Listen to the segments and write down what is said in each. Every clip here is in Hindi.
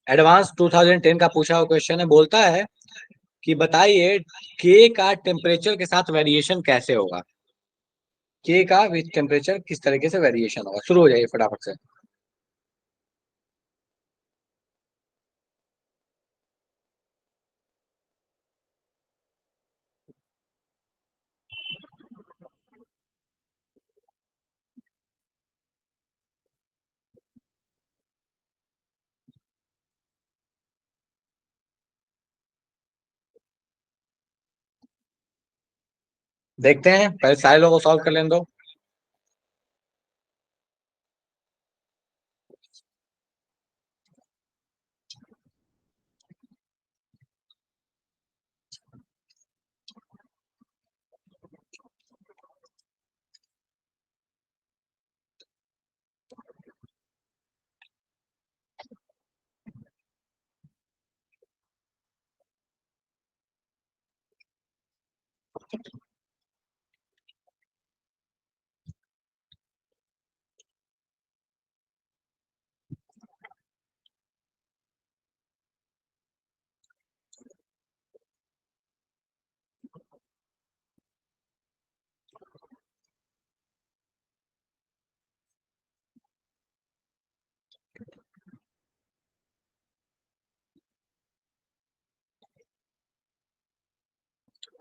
एडवांस 2010 का पूछा हुआ क्वेश्चन है, बोलता है कि बताइए के का टेम्परेचर के साथ वेरिएशन कैसे होगा। के का विथ टेम्परेचर किस तरीके से वेरिएशन होगा। शुरू हो जाइए फटाफट से। देखते हैं, पहले सारे लोगों को सॉल्व कर लेने दो।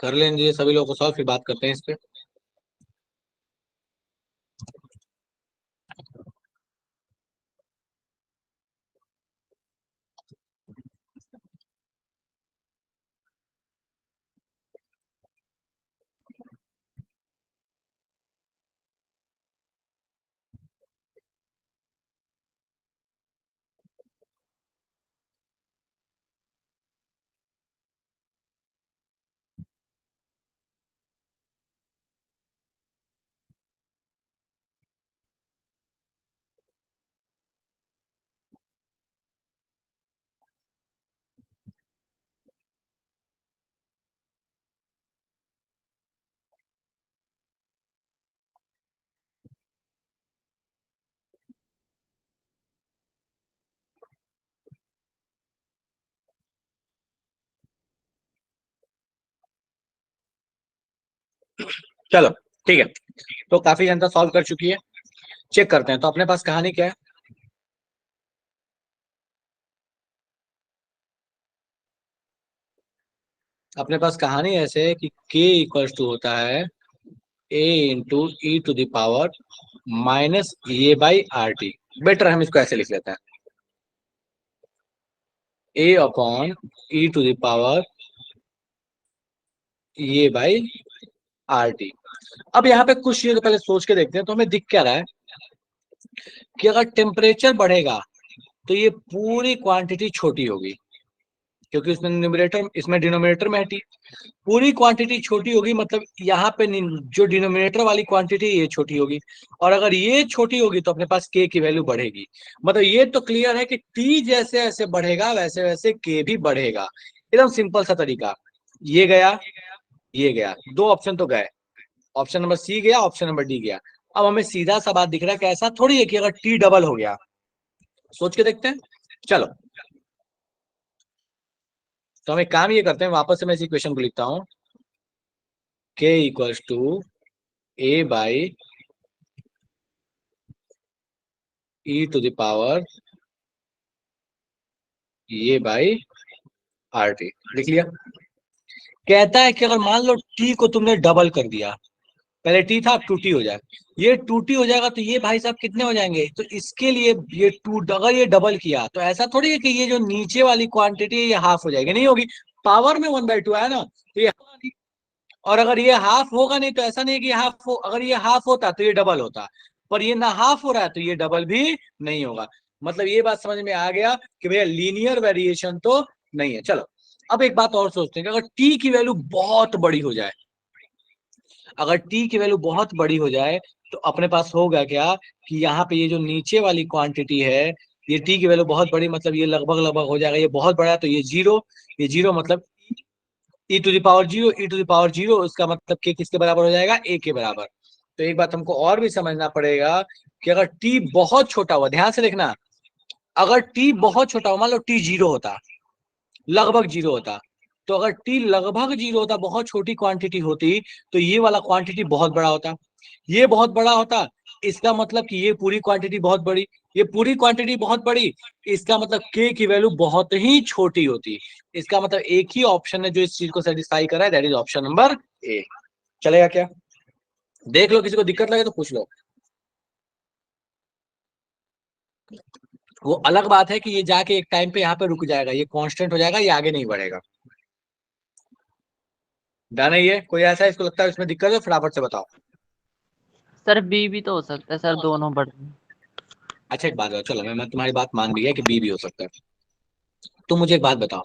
कर लेने दीजिए सभी लोगों को सॉल्व, फिर बात करते हैं इस पे। चलो ठीक है, तो काफी जनता सॉल्व कर चुकी है। चेक करते हैं तो अपने पास कहानी क्या है। अपने पास कहानी ऐसे है कि k इक्वल्स टू होता है a into e to the power minus A by R T. Better हम इसको ऐसे लिख लेते हैं, a upon e to the power A by R T. अब यहाँ पे कुछ चीजें पहले सोच के देखते हैं, तो हमें दिख क्या रहा है कि अगर टेम्परेचर बढ़ेगा तो ये पूरी क्वांटिटी छोटी होगी, क्योंकि उसमें न्यूमरेटर इसमें डिनोमिनेटर में है। पूरी क्वांटिटी छोटी होगी, मतलब यहाँ पे जो डिनोमिनेटर वाली क्वांटिटी ये छोटी होगी, और अगर ये छोटी होगी तो अपने पास के की वैल्यू बढ़ेगी। मतलब ये तो क्लियर है कि टी जैसे ऐसे बढ़ेगा वैसे वैसे के भी बढ़ेगा। एकदम सिंपल सा तरीका। ये गया, ये गया, दो ऑप्शन तो गए। ऑप्शन नंबर सी गया, ऑप्शन नंबर डी गया। अब हमें सीधा सा बात दिख रहा है कि ऐसा थोड़ी है कि अगर टी डबल हो गया। सोच के देखते हैं। चलो, तो हम एक काम ये करते हैं, वापस से मैं इस इक्वेशन को लिखता हूँ। K equals to A by e to the power ये बाई आर टी। लिख लिया। कहता है कि अगर मान लो टी को तुमने डबल कर दिया, पहले टी था अब टू टी हो जाए, ये टू टी हो जाएगा तो ये भाई साहब कितने हो जाएंगे। तो इसके लिए ये टू, अगर ये डबल किया तो ऐसा थोड़ी है कि ये जो नीचे वाली क्वांटिटी है ये हाफ हो जाएगी, नहीं होगी। पावर में 1/2 है ना, तो ये होगा नहीं। और अगर ये हाफ होगा नहीं तो ऐसा नहीं है कि हाफ हो, अगर ये हाफ होता तो ये डबल होता, पर ये ना हाफ हो रहा है तो ये डबल भी नहीं होगा। मतलब ये बात समझ में आ गया कि भैया लीनियर वेरिएशन तो नहीं है। चलो, अब एक बात और सोचते हैं कि अगर टी की वैल्यू बहुत बड़ी हो जाए, अगर टी की वैल्यू बहुत बड़ी हो जाए तो अपने पास होगा क्या कि यहाँ पे ये जो नीचे वाली क्वांटिटी है, ये टी की वैल्यू बहुत बड़ी, मतलब ये लगभग लगभग हो जाएगा, ये बहुत बड़ा है तो ये जीरो। ये जीरो मतलब e to the power zero, e to the power zero, उसका मतलब के किसके बराबर हो जाएगा, ए के बराबर। तो एक बात हमको और भी समझना पड़ेगा कि अगर टी बहुत छोटा हुआ, ध्यान से देखना, अगर टी बहुत छोटा हो, मान लो टी जीरो होता, लगभग जीरो होता, तो अगर टी लगभग जीरो होता, बहुत छोटी क्वांटिटी होती, तो ये वाला क्वांटिटी बहुत बड़ा होता, ये बहुत बड़ा होता, इसका मतलब कि ये पूरी क्वांटिटी बहुत बड़ी, ये पूरी क्वांटिटी बहुत बड़ी, इसका मतलब के की वैल्यू बहुत ही छोटी होती। इसका मतलब एक ही ऑप्शन है जो इस चीज को सेटिस्फाई कर रहा है, that is option number A. चलेगा क्या? देख लो, किसी को दिक्कत लगे तो पूछ लो। वो अलग बात है कि ये जाके एक टाइम पे यहाँ पे रुक जाएगा, ये कांस्टेंट हो जाएगा, ये आगे नहीं बढ़ेगा। डन है ये? कोई ऐसा इसको लगता है इसमें दिक्कत है, फटाफट से बताओ। सर बी भी तो हो सकता है सर, दोनों बढ़ रहे हैं। अच्छा एक बात बताओ, चलो मैं तुम्हारी बात मान ली है कि बी भी हो सकता है। तुम मुझे एक बात बताओ,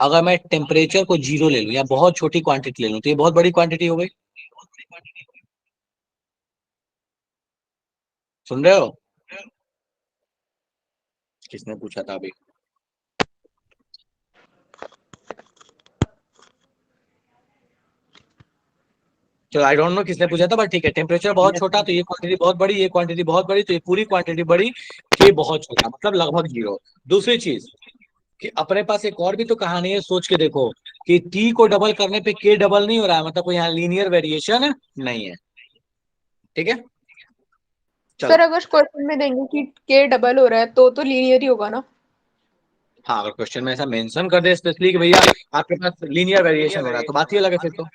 अगर मैं टेम्परेचर को जीरो ले लूं या बहुत छोटी क्वांटिटी ले लूं, तो ये बहुत बड़ी क्वांटिटी हो गई। सुन रहे हो? किसने पूछा था अभी? चलो आई डोंट नो किसने पूछा था, बट ठीक है, टेम्परेचर बहुत छोटा तो ये क्वांटिटी बहुत बड़ी, ये क्वांटिटी बहुत बड़ी तो ये पूरी क्वांटिटी बड़ी, के बहुत छोटा मतलब लगभग जीरो। दूसरी चीज कि अपने पास एक और भी तो कहानी है, सोच के देखो कि टी को डबल करने पे के डबल नहीं हो रहा है, मतलब कोई यहाँ लीनियर वेरिएशन नहीं है। ठीक है, सर चलो। अगर क्वेश्चन में देंगे कि के डबल हो रहा है तो लीनियर ही होगा ना। हाँ, अगर क्वेश्चन में ऐसा मेंशन कर दे स्पेशली कि भैया आपके पास लीनियर वेरिएशन हो रहा है, तो बात ही अलग है फिर तो।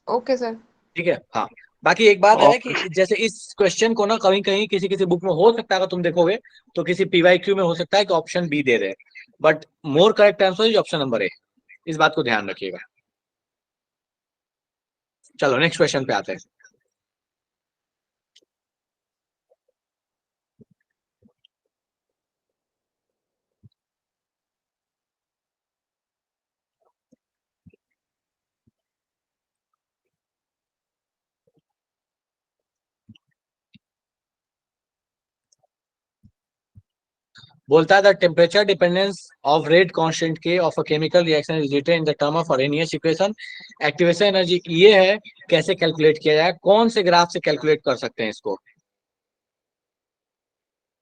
Okay sir. ठीक है, हाँ। बाकी एक बात है कि जैसे इस क्वेश्चन को ना कहीं कहीं किसी किसी बुक में हो सकता है, अगर तुम देखोगे तो किसी पीवाईक्यू में हो सकता है कि ऑप्शन बी दे रहे, but more correct answer is option number A. इस बात को ध्यान रखिएगा। चलो नेक्स्ट क्वेश्चन पे आते हैं। बोलता है the temperature dependence of rate constant k of a chemical reaction is written in the term of Arrhenius equation. Activation energy ये है, कैसे कैलकुलेट किया जाए, कौन से ग्राफ से कैलकुलेट कर सकते हैं इसको,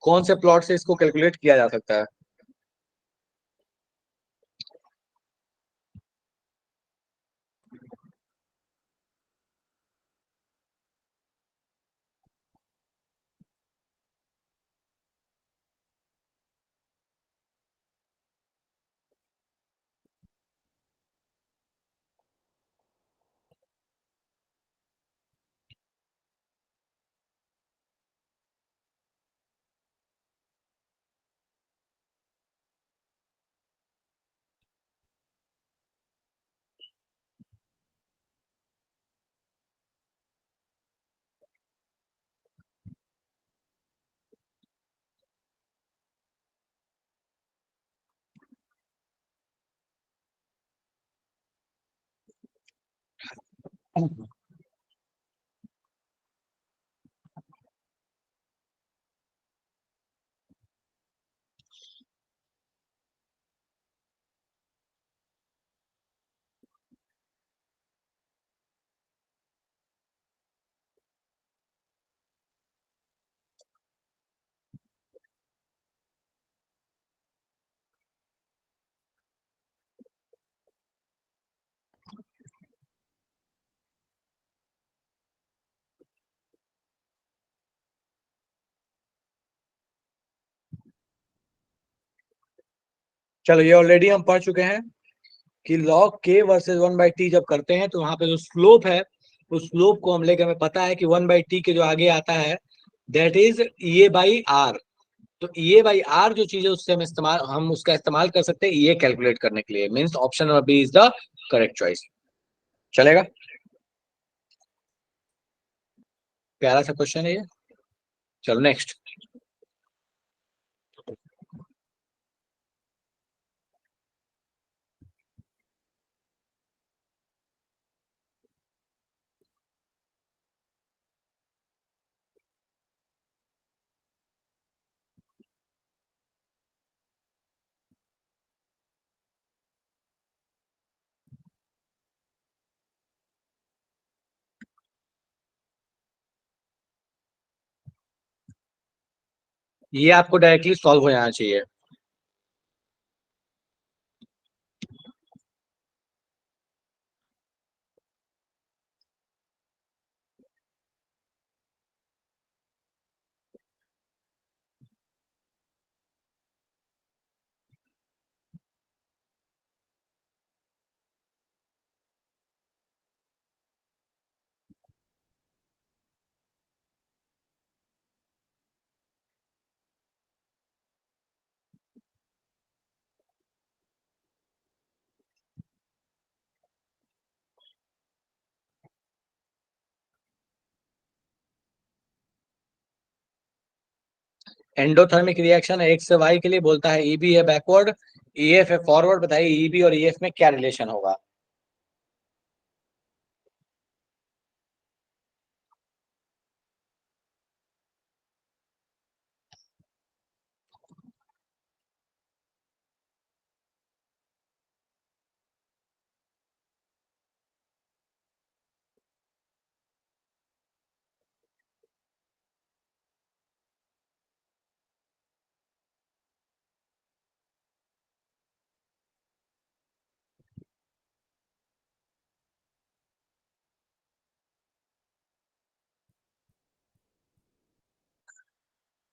कौन से प्लॉट से इसको कैलकुलेट किया जा सकता है? चलो ये ऑलरेडी हम पढ़ चुके हैं कि log k वर्सेज 1/t जब करते हैं तो वहां पे जो स्लोप है, उस स्लोप को हम लेकर, हमें पता है कि 1/t के जो आगे आता है that is A by R. तो ए बाई आर जो चीज है उससे हम उसका इस्तेमाल कर सकते हैं ये कैलकुलेट करने के लिए, means option number B is the correct choice. चलेगा? प्यारा सा क्वेश्चन है ये। चलो नेक्स्ट। ये आपको डायरेक्टली सॉल्व हो जाना चाहिए। एंडोथर्मिक रिएक्शन एक्स से वाई के लिए बोलता है ईबी है बैकवर्ड, ईएफ है फॉरवर्ड। बताइए ईबी और ईएफ में क्या रिलेशन होगा?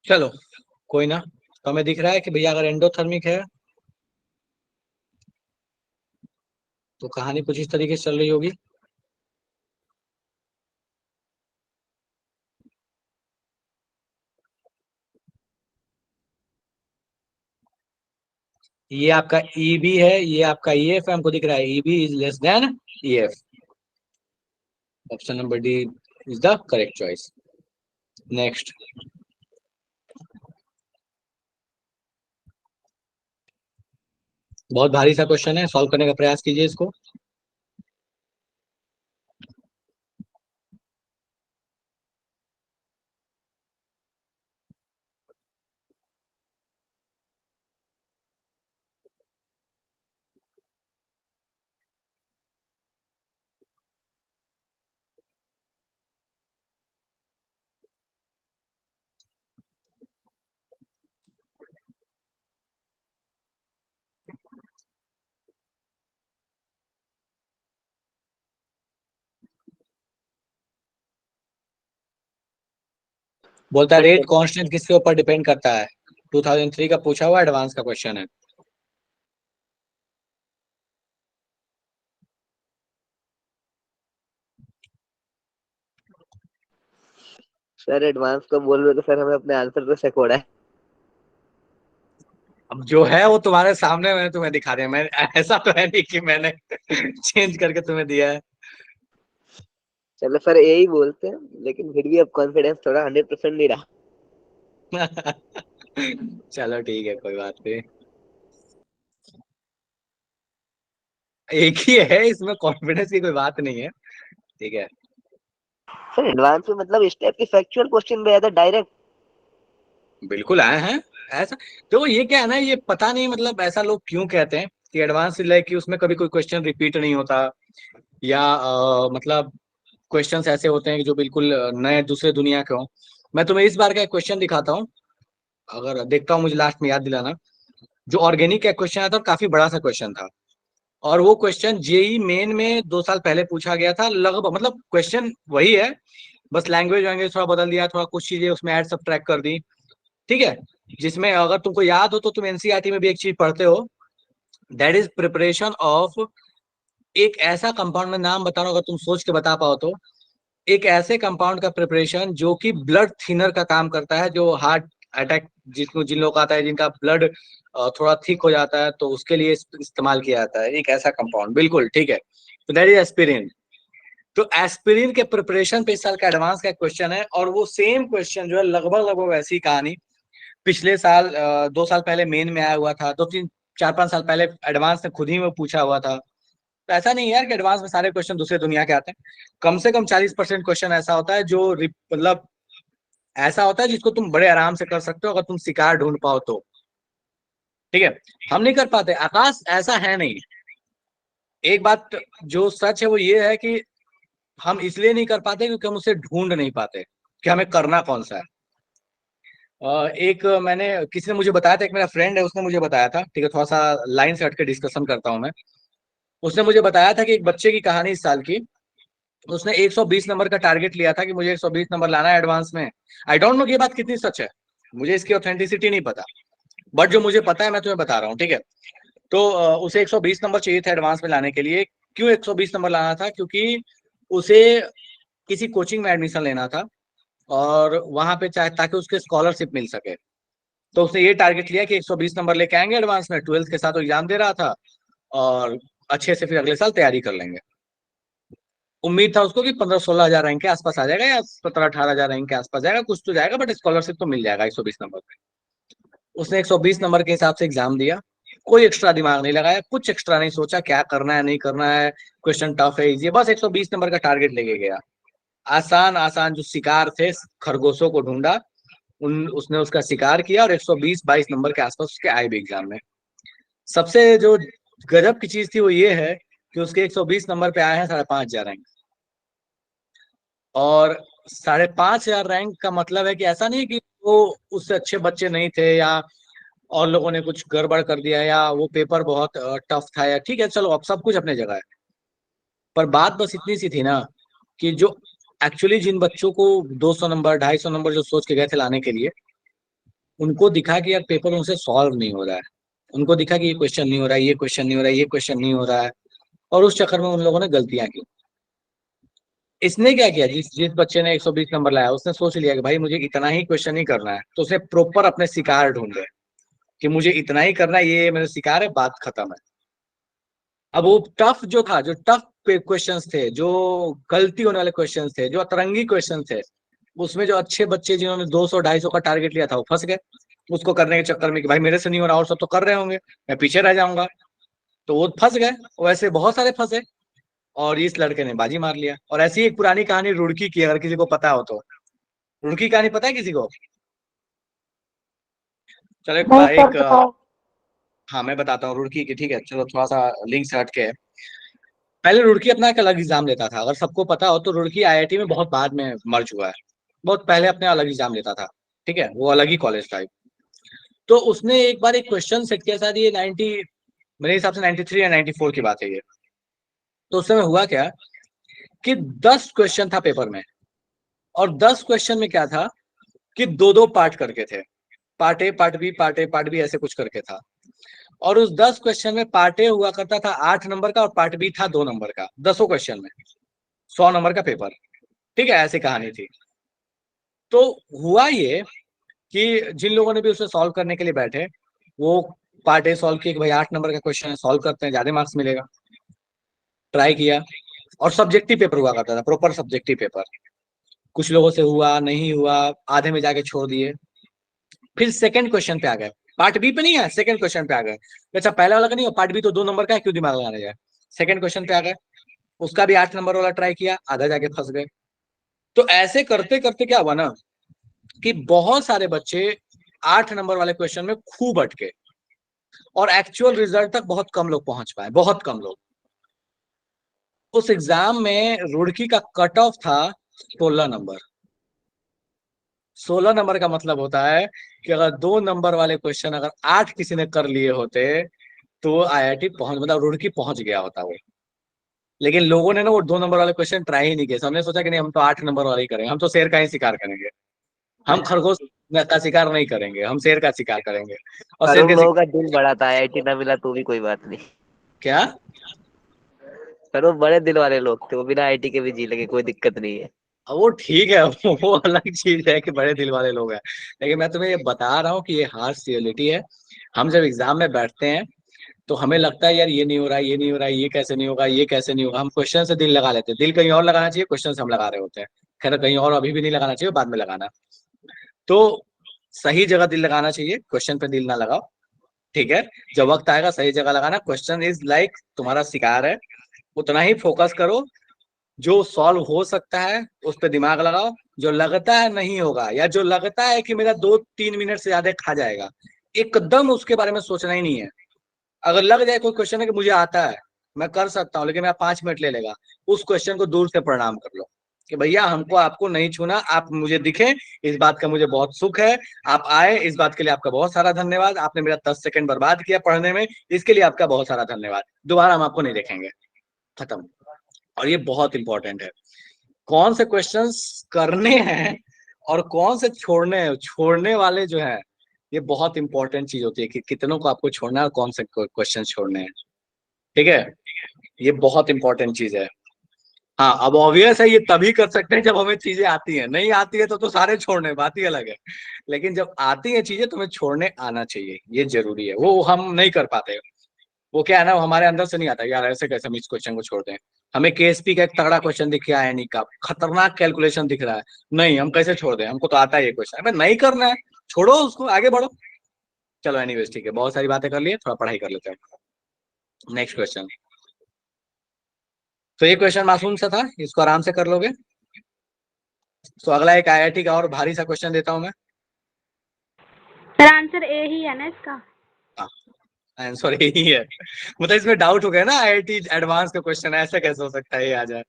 चलो कोई ना। तो हमें दिख रहा है कि भैया अगर एंडोथर्मिक है तो कहानी कुछ इस तरीके से चल रही होगी। ये आपका ईबी है, ये आपका ईएफ है, हमको दिख रहा है EB is less than EF. Option number D is the correct choice. Next. बहुत भारी सा क्वेश्चन है, सॉल्व करने का प्रयास कीजिए इसको। बोलता है रेट कांस्टेंट किसके ऊपर डिपेंड करता है? 2003 का पूछा हुआ एडवांस का क्वेश्चन है। सर एडवांस को बोल रहे हो तो सर हमें अपने आंसर पे शक हो रहा है। अब जो है वो तुम्हारे सामने मैंने तुम्हें दिखा दिया। मैं ऐसा तो है नहीं कि मैंने चेंज करके तुम्हें दिया है। चलो सर यही बोलते हैं, लेकिन फिर भी अब कॉन्फिडेंस थोड़ा 100% नहीं रहा। चलो ठीक है, कोई बात नहीं। एक ही है, इसमें कॉन्फिडेंस की कोई बात नहीं है। ठीक है। सर एडवांस में मतलब इस टाइप के फैक्चुअल क्वेश्चन में आया डायरेक्ट। बिल्कुल आए हैं। ऐसा तो ये क्या है ना, ये पता नहीं मतलब ऐसा लोग क्यों कहते हैं कि एडवांस लाइक कि उसमें कभी कोई क्वेश्चन रिपीट नहीं होता, या मतलब क्वेश्चंस ऐसे होते हैं कि जो बिल्कुल नए दूसरे दुनिया के हों। मैं तुम्हें इस बार का एक क्वेश्चन दिखाता हूँ, अगर देखता हूँ मुझे लास्ट में याद दिलाना। जो ऑर्गेनिक का क्वेश्चन आया था और काफी बड़ा सा क्वेश्चन था, और वो क्वेश्चन जेई मेन में 2 साल पहले पूछा गया था लगभग। मतलब क्वेश्चन वही है, बस लैंग्वेज वैंग्वेज थोड़ा बदल दिया, थोड़ा कुछ चीजें उसमें ऐड सब ट्रैक कर दी। ठीक है। जिसमें अगर तुमको याद हो तो तुम एनसीईआरटी में भी एक चीज पढ़ते हो, दैट इज प्रिपरेशन ऑफ। एक ऐसा कंपाउंड में नाम बता रहा हूं, अगर तुम सोच के बता पाओ तो। एक ऐसे कंपाउंड का प्रिपरेशन जो कि ब्लड थिनर का काम करता है, जो हार्ट अटैक जिसको जिन लोग आता है, जिनका ब्लड थोड़ा थिक हो जाता है, तो उसके लिए इस्तेमाल किया जाता है एक ऐसा कंपाउंड। बिल्कुल ठीक है। तो दैट इज एस्पिरिन। तो एस्पिरिन के प्रिपरेशन पे इस साल का एडवांस का क्वेश्चन है, और वो सेम क्वेश्चन जो है लगभग लगभग वैसी कहानी पिछले साल 2 साल पहले मेन में आया हुआ था, 2 3 4 5 साल पहले एडवांस ने खुद ही में पूछा हुआ था। तो ऐसा नहीं है यार कि एडवांस में सारे क्वेश्चन दूसरे दुनिया के आते हैं। कम से कम 40% क्वेश्चन ऐसा होता है जो मतलब ऐसा होता है जिसको तुम बड़े आराम से कर सकते हो अगर तुम शिकार ढूंढ पाओ तो। ठीक है। हम नहीं कर पाते, आकाश ऐसा है नहीं। एक बात जो सच है वो ये है कि हम इसलिए नहीं कर पाते क्योंकि हम उसे ढूंढ नहीं पाते कि हमें करना कौन सा है। एक मैंने किसी ने मुझे बताया था, एक मेरा फ्रेंड है उसने मुझे बताया था, ठीक है, थोड़ा सा लाइन से हट के डिस्कशन करता हूँ मैं। उसने मुझे बताया था कि एक बच्चे की कहानी इस साल की, उसने 120 नंबर का टारगेट लिया था कि मुझे 120 नंबर लाना है एडवांस में। आई डोंट नो कि ये बात कितनी सच है, मुझे इसकी ऑथेंटिसिटी नहीं पता, बट जो मुझे पता है मैं तुम्हें बता रहा हूँ, ठीक है। तो उसे 120 नंबर चाहिए था एडवांस में लाने के लिए। क्यों 120 नंबर लाना था? क्योंकि उसे किसी कोचिंग में एडमिशन लेना था, और वहां पे चाहे ताकि उसके स्कॉलरशिप मिल सके। तो उसने ये टारगेट लिया कि 120 नंबर लेके आएंगे एडवांस में, 12th के साथ वो एग्जाम दे रहा था, और अच्छे से फिर अगले साल तैयारी कर लेंगे। उम्मीद था उसको कि 15-16 हजार रैंक के आसपास आ जाएगा, या 17-18 हजार रैंक के आसपास जाएगा, कुछ तो जाएगा, बट स्कॉलरशिप तो मिल जाएगा 120 नंबर पे। उसने 120 नंबर के हिसाब से एग्जाम दिया, कोई एक्स्ट्रा दिमाग नहीं लगाया, कुछ एक्स्ट्रा नहीं सोचा क्या करना है नहीं करना है, क्वेश्चन टफ है इजी है, बस 120 नंबर का टारगेट लेके गया। आसान आसान जो शिकार थे खरगोशों को ढूंढा, उन उसने उसका शिकार किया, और 120-22 नंबर के आसपास उसके आए भी एग्जाम में। सबसे जो गजब की चीज थी वो ये है कि उसके 120 नंबर पे आए हैं 5,500 रैंक। और 5,500 रैंक का मतलब है कि ऐसा नहीं है कि वो उससे अच्छे बच्चे नहीं थे, या और लोगों ने कुछ गड़बड़ कर दिया, या वो पेपर बहुत टफ था, या ठीक है चलो अब सब कुछ अपने जगह है। पर बात बस इतनी सी थी ना, कि जो एक्चुअली जिन बच्चों को 200 नंबर 250 नंबर जो सोच के गए थे लाने के लिए, उनको दिखा कि यार पेपर उनसे सॉल्व नहीं हो रहा है, उनको दिखा कि ये क्वेश्चन नहीं हो रहा है, ये क्वेश्चन नहीं हो रहा है, ये क्वेश्चन नहीं हो रहा है, और उस चक्कर में उन लोगों ने गलतियां की। इसने क्या किया, जिस जिस बच्चे ने 120 नंबर लाया उसने सोच लिया कि भाई मुझे इतना ही क्वेश्चन ही करना है, तो उसने प्रॉपर अपने शिकार ढूंढे कि मुझे इतना ही करना है, ये मेरे शिकार है, बात खत्म है। अब वो टफ जो था, जो टफ क्वेश्चंस थे, जो गलती होने वाले क्वेश्चंस थे, जो अतरंगी क्वेश्चन थे, उसमें जो अच्छे बच्चे जिन्होंने 200-250 का टारगेट लिया था वो फंस गए उसको करने के चक्कर में कि भाई मेरे से नहीं हो रहा और सब तो कर रहे होंगे, मैं पीछे रह जाऊंगा। तो वो फंस गए, वैसे बहुत सारे फंसे, और इस लड़के ने बाजी मार लिया। और ऐसी एक पुरानी कहानी रुड़की की, अगर किसी को पता हो तो। रुड़की की कहानी पता है किसी को? चलो नहीं सर एक बताओ। हाँ मैं बताता हूँ रुड़की की, ठीक है, चलो थोड़ा सा लिंक से हट के। पहले रुड़की अपना एक अलग एग्जाम लेता था, अगर सबको पता हो तो रुड़की आईआईटी में बहुत बाद में मर्ज हुआ है, बहुत पहले अपने अलग एग्जाम लेता था, ठीक है, वो अलग ही कॉलेज था। तो उसने एक बार एक क्वेश्चन सेट किया, शायद ये 90, मेरे हिसाब से 93 या 94 की बात है ये। तो उस समय हुआ क्या कि 10 क्वेश्चन था पेपर में, और 10 क्वेश्चन में क्या था कि दो दो पार्ट करके थे, part A part B, part A part B, ऐसे कुछ करके था। और उस 10 क्वेश्चन में पार्ट ए हुआ करता था 8 नंबर का, और पार्ट बी था 2 नंबर का, 10 क्वेश्चन में 100 नंबर का पेपर, ठीक है, ऐसी कहानी थी। तो हुआ ये कि जिन लोगों ने भी उसे सॉल्व करने के लिए बैठे, वो पार्ट ए सॉल्व किए कि भाई 8 नंबर का क्वेश्चन है, सॉल्व करते हैं, ज्यादा मार्क्स मिलेगा, ट्राई किया। और सब्जेक्टिव पेपर हुआ करता था, प्रॉपर सब्जेक्टिव पेपर। कुछ लोगों से हुआ, नहीं हुआ, आधे में जाके छोड़ दिए। फिर सेकंड क्वेश्चन पे आ गए, पार्ट बी पे नहीं है, सेकंड क्वेश्चन पे आ गए। अच्छा पहला वाला का नहीं हो, पार्ट बी तो 2 नंबर का है, क्यों दिमाग लगाने जाए। सेकंड क्वेश्चन पे आ गए, उसका भी 8 नंबर वाला ट्राई किया, आधा जाके फंस गए। तो ऐसे करते करते क्या हुआ ना, कि बहुत सारे बच्चे 8 नंबर वाले क्वेश्चन में खूब अटके, और एक्चुअल रिजल्ट तक बहुत कम लोग पहुंच पाए, बहुत कम लोग। उस एग्जाम में रुड़की का कट ऑफ था 16 नंबर। 16 नंबर का मतलब होता है कि अगर 2 नंबर वाले क्वेश्चन अगर 8 किसी ने कर लिए होते, तो आईआईटी पहुंच, मतलब रुड़की पहुंच गया होता वो। लेकिन लोगों ने ना वो 2 नंबर वाले क्वेश्चन ट्राई ही नहीं किया, हमने सोचा कि नहीं हम तो 8 नंबर वाले ही करेंगे, हम तो शेर का ही शिकार करेंगे, हम खरगोश का शिकार नहीं करेंगे, हम शेर का शिकार करेंगे। और पर शेर उन के लोगों का दिल बड़ा था, आईआईटी ना मिला तो भी कोई बात नहीं। क्या? पर वो बड़े दिल वाले लोग थे, वो बिना आईआईटी के भी जी लेंगे, कोई दिक्कत नहीं है। अब वो ठीक है, वो अलग चीज है कि बड़े दिल वाले लोग हैं, लेकिन मैं तुम्हें ये बता रहा हूँ कि ये हार्श रियलिटी है। हम जब एग्जाम में बैठते हैं तो हमें लगता है यार ये नहीं हो रहा है, ये नहीं हो रहा है, ये कैसे नहीं होगा, ये कैसे नहीं होगा, हम क्वेश्चन से दिल लगा लेते हैं। दिल कहीं और लगाना चाहिए, क्वेश्चन से हम लगा रहे होते हैं। खैर कहीं और अभी भी नहीं लगाना चाहिए, बाद में लगाना। तो सही जगह दिल लगाना चाहिए, क्वेश्चन पे दिल ना लगाओ, ठीक है। जब वक्त आएगा सही जगह लगाना, क्वेश्चन इज लाइक तुम्हारा शिकार है, उतना ही फोकस करो। जो सॉल्व हो सकता है उस पर दिमाग लगाओ, जो लगता है नहीं होगा, या जो लगता है कि मेरा 2-3 मिनट से ज्यादा खा जाएगा, एकदम उसके बारे में सोचना ही नहीं है। अगर लग जाए कोई क्वेश्चन है कि मुझे आता है, मैं कर सकता हूँ, लेकिन मेरा 5 मिनट ले लेगा, उस क्वेश्चन को दूर से प्रणाम कर लो। कि भैया हमको आपको नहीं छूना, आप मुझे दिखे, इस बात का मुझे बहुत सुख है। आप आए, इस बात के लिए आपका बहुत सारा धन्यवाद। आपने मेरा 10 सेकंड बर्बाद किया पढ़ने में, इसके लिए आपका बहुत सारा धन्यवाद। दोबारा हम आपको नहीं देखेंगे, खत्म। और ये बहुत इंपॉर्टेंट है, कौन से क्वेश्चंस करने हैं और कौन से छोड़ने हैं। छोड़ने वाले जो है, ये बहुत इंपॉर्टेंट चीज होती है कि कितनों को आपको छोड़ना है और कौन से क्वेश्चन छोड़ने हैं। ठीक है, ये बहुत इंपॉर्टेंट चीज है। हाँ, अब ऑब्वियस है ये तभी कर सकते हैं जब हमें चीजें आती हैं। नहीं आती है तो सारे छोड़ने, बात ही अलग है। लेकिन जब आती है चीजें तो हमें छोड़ने आना चाहिए, ये जरूरी है। वो हम नहीं कर पाते। वो क्या है ना, हमारे अंदर से नहीं आता यार, ऐसे कैसे हम इस क्वेश्चन को छोड़ दें। हमें केएसपी का एक तगड़ा क्वेश्चन दिख रहा है, नहीं का खतरनाक कैलकुलेशन दिख रहा है, नहीं हम कैसे छोड़ दें, हमको तो आता है ये क्वेश्चन। अबे नहीं करना है, छोड़ो उसको, आगे बढ़ो। चलो एनीवेज, ठीक है, बहुत सारी बातें कर लिए, थोड़ा पढ़ाई कर लेते हैं। Next question. तो ये क्वेश्चन मासूम सा था, इसको आराम से कर लोगे। तो अगला एक आईआईटी का और भारी सा क्वेश्चन देता हूं मैं। सर आंसर ए ही है ना इसका? आंसर यही है। मतलब इसमें डाउट हो गया ना, आईआईटी एडवांस का क्वेश्चन है, ऐसे कैसे हो सकता है ये आ जाए,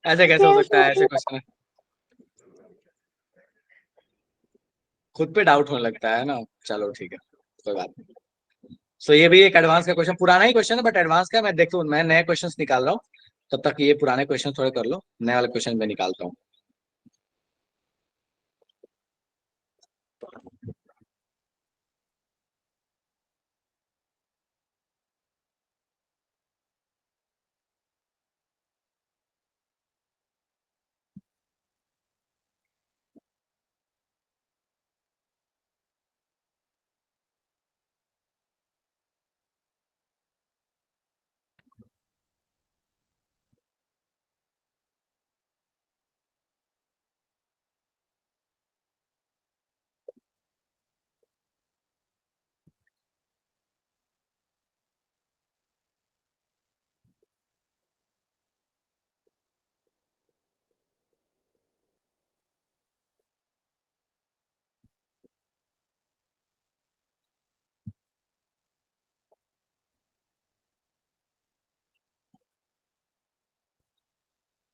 ऐसे कैसे हो सकता है, ऐसे क्वेश्चन खुद पे डाउट होने लगता है ना। चलो ठीक है, कोई बात नहीं। सो ये भी एक एडवांस का क्वेश्चन, पुराना ही क्वेश्चन है बट एडवांस का। मैं देखता हूँ, मैं नए क्वेश्चन निकाल रहा हूँ, तब तक ये पुराने क्वेश्चन थोड़े कर लो, नए वाले क्वेश्चन मैं निकालता हूँ।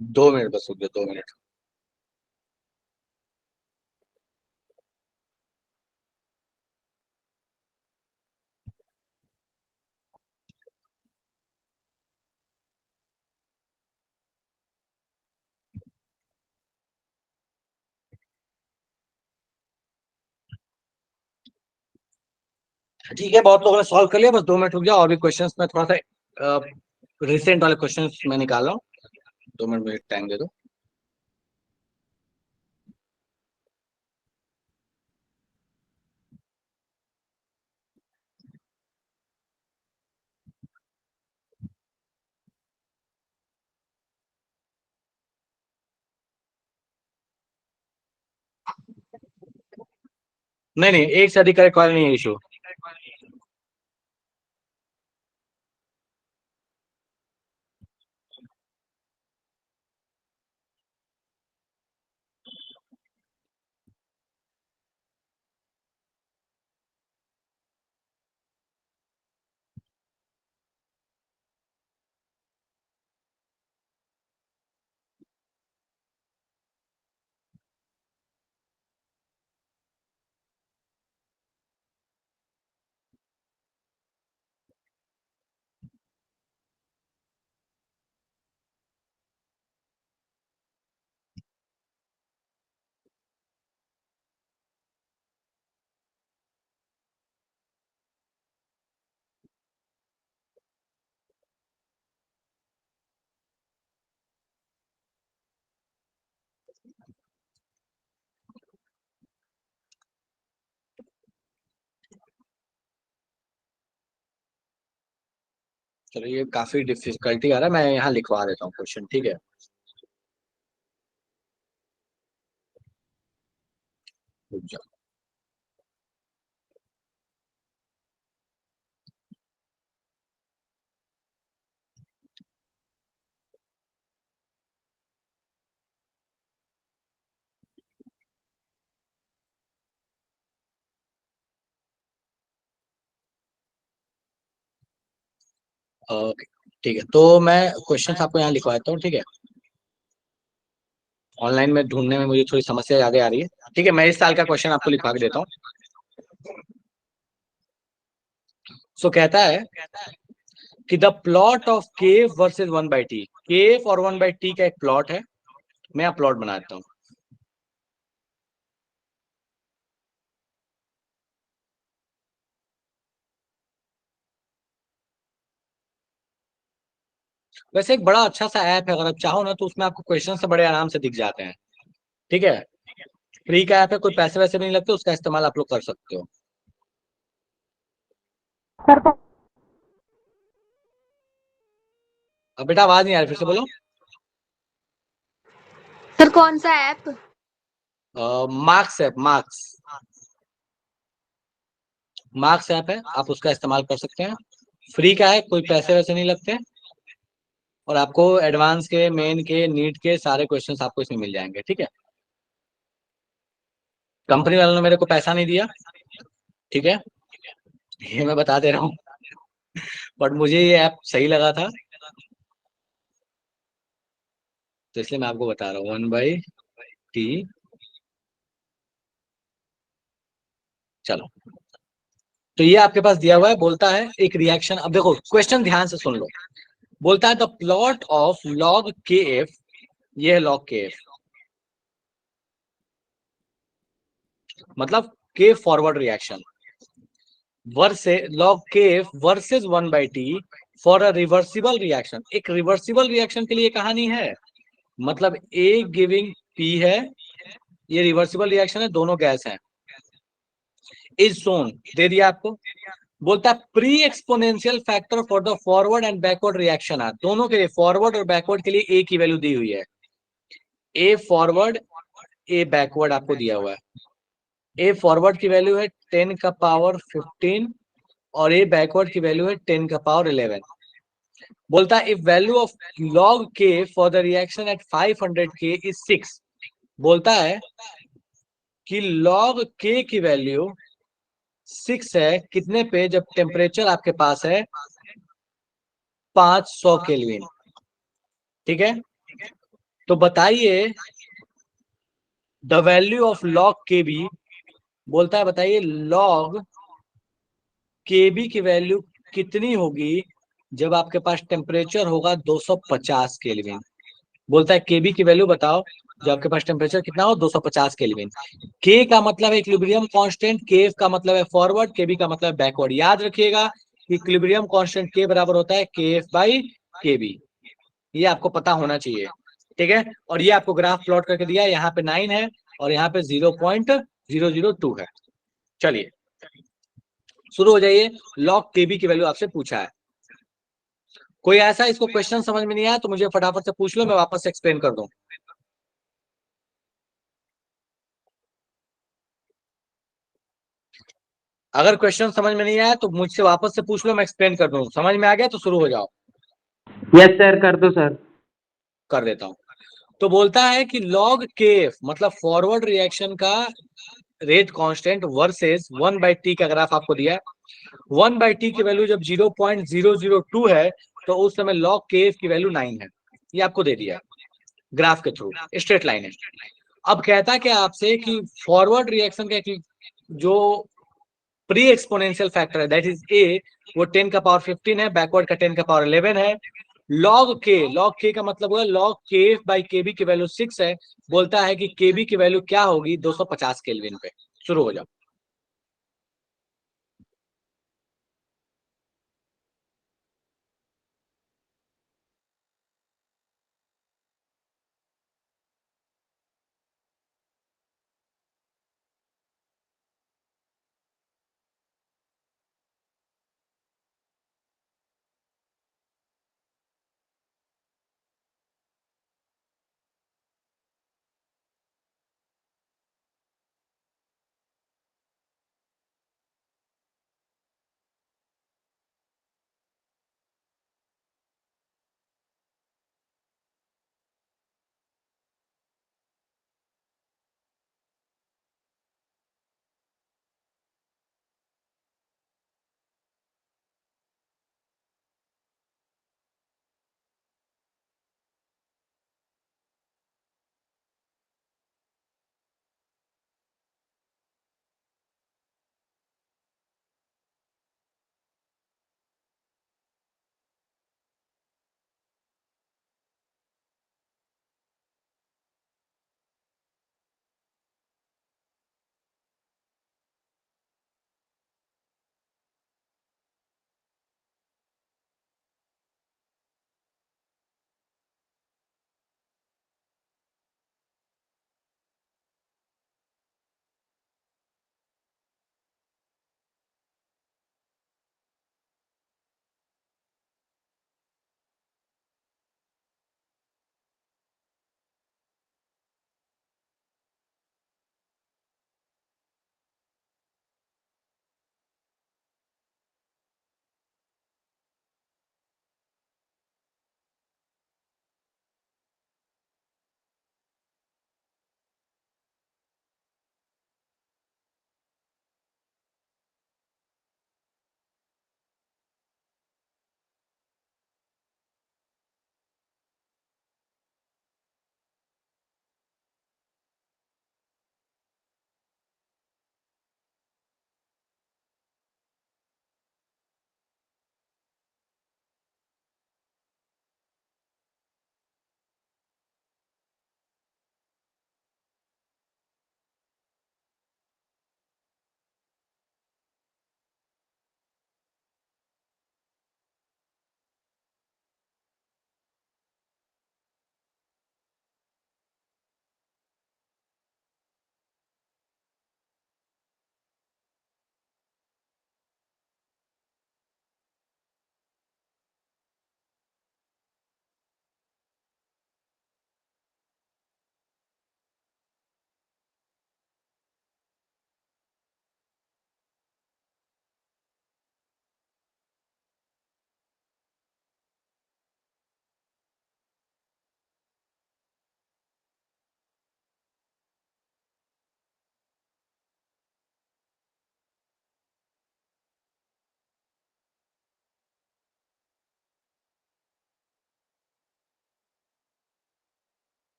2 मिनट बस, रुक जाओ 2 मिनट। ठीक है, बहुत लोगों ने सॉल्व कर लिया, बस 2 मिनट रुक जाओ, और भी क्वेश्चंस में थोड़ा सा रिसेंट वाले क्वेश्चंस मैं निकाल रहा हूँ। 2 मिनट मुझे टाइम दे दो। नहीं नहीं, एक से अधिक का रिक्वायर नहीं है इशू। चलो ये काफी डिफिकल्टी आ रहा है, मैं यहाँ लिखवा देता हूँ क्वेश्चन, ठीक है। रुक जाओ। ओके, ठीक है, तो मैं क्वेश्चन आपको यहाँ लिखवा देता हूँ, ठीक है। ऑनलाइन में ढूंढने में मुझे थोड़ी समस्या ज्यादा आ रही है। ठीक है, मैं इस साल का क्वेश्चन आपको लिखवा के देता हूँ। सो कहता है कि the plot of k f versus 1/t, k f और 1/t का एक प्लॉट है। मैं यहाँ प्लॉट बना देता हूँ। वैसे एक बड़ा अच्छा सा ऐप है, अगर आप चाहो ना तो उसमें आपको क्वेश्चन से बड़े आराम से दिख जाते हैं। ठीक है, फ्री का ऐप है, कोई पैसे वैसे भी नहीं लगते, उसका इस्तेमाल आप लोग कर सकते हो। सर को अब बेटा आवाज नहीं आ रही, फिर से बोलो। सर कौन सा app? Marks app, marks app है, आप उसका इस्तेमाल कर सकते हैं। फ्री का है, कोई पैसे वैसे नहीं लगते, और आपको एडवांस के, मेन के, नीट के सारे क्वेश्चंस आपको इसमें मिल जाएंगे। ठीक है, कंपनी वालों ने मेरे को पैसा नहीं दिया, ठीक है, ये मैं बता दे रहा हूँ, बट मुझे ये ऐप सही लगा था, तो इसलिए मैं आपको बता रहा हूँ। 1/t, चलो, तो ये आपके पास दिया हुआ है, बोलता है एक रिएक्शन। अब देखो क्वेश्चन ध्यान से सुन लो। बोलता है द प्लॉट ऑफ लॉग के एफ, ये है लॉग के एफ, मतलब के फॉरवर्ड रिएक्शन, वर्से लॉग के F versus 1/t for a reversible reaction. एक रिवर्सिबल रिएक्शन के लिए कहानी है, मतलब ए गिविंग पी है, ये रिवर्सिबल रिएक्शन है, दोनों गैस हैं। इज सोन दे दिया आपको। बोलता है pre exponential factor for the forward and backward reaction है, दोनों के लिए, फॉरवर्ड और बैकवर्ड के लिए ए की वैल्यू दी हुई है। ए फॉरवर्ड, ए बैकवर्ड आपको दिया हुआ है। ए फॉरवर्ड की वैल्यू है 10 का पावर 15 और ए बैकवर्ड की वैल्यू है 10 का पावर 11। बोलता है इफ वैल्यू ऑफ लॉग के फॉर द रिएक्शन एट 500 के इज 6। बोलता है कि लॉग के की वैल्यू 6 है, कितने पे, जब टेम्परेचर आपके पास है 500 केल्विन। ठीक है, तो बताइए द वैल्यू ऑफ लॉग के बी। बोलता है बताइए लॉग के बी की वैल्यू कितनी होगी जब आपके पास टेम्परेचर होगा 250 केल्विन। बोलता है केबी की वैल्यू बताओ जब आपके पास टेम्परेचर कितना हो, 250 केल्विन। के का मतलब है इक्विलिब्रियम कांस्टेंट, के का मतलब है फॉरवर्ड, केबी का मतलब है बैकवर्ड। याद रखिएगा कि इक्विलिब्रियम कांस्टेंट के बराबर होता है के एफ बाई के बी, ये आपको पता होना चाहिए। ठीक है, और ये आपको ग्राफ प्लॉट करके दिया है, यहाँ पे 9 है और यहाँ पे 0.002 है। चलिए शुरू हो जाइए। लॉग केबी की वैल्यू आपसे पूछा है, कोई ऐसा इसको क्वेश्चन समझ में नहीं आया तो मुझे फटाफट से पूछ लो, मैं वापस से एक्सप्लेन कर दूं। अगर क्वेश्चन समझ में नहीं आया तो मुझसे वापस से पूछ लो, मैं एक्सप्लेन कर दूं। समझ में आ गया तो शुरू हो जाओ। यस सर, कर दो सर। कर देता हूं। तो बोलता है कि लॉग केफ मतलब फॉरवर्ड रिएक्शन का रेट कांस्टेंट वर्सेस 1/t का ग्राफ आपको दिया है। 1/t की वैल्यू जब 0.002 है तो उस समय लॉग केफ की वैल्यू 9 है, ये आपको दे दिया ग्राफ के थ्रू, स्ट्रेट लाइन है। अब कहता है कि आपसे कि फॉरवर्ड रिएक्शन का जो प्री एक्सपोनेंशियल फैक्टर है दैट इज ए, वो 10 का पावर 15 है, बैकवर्ड का 10 का पावर 11 है। लॉग के का मतलब हुआ लॉग के बाई केबी की वैल्यू 6 है। बोलता है कि केबी की वैल्यू क्या होगी 250 केल्विन पे। शुरू हो जाओ।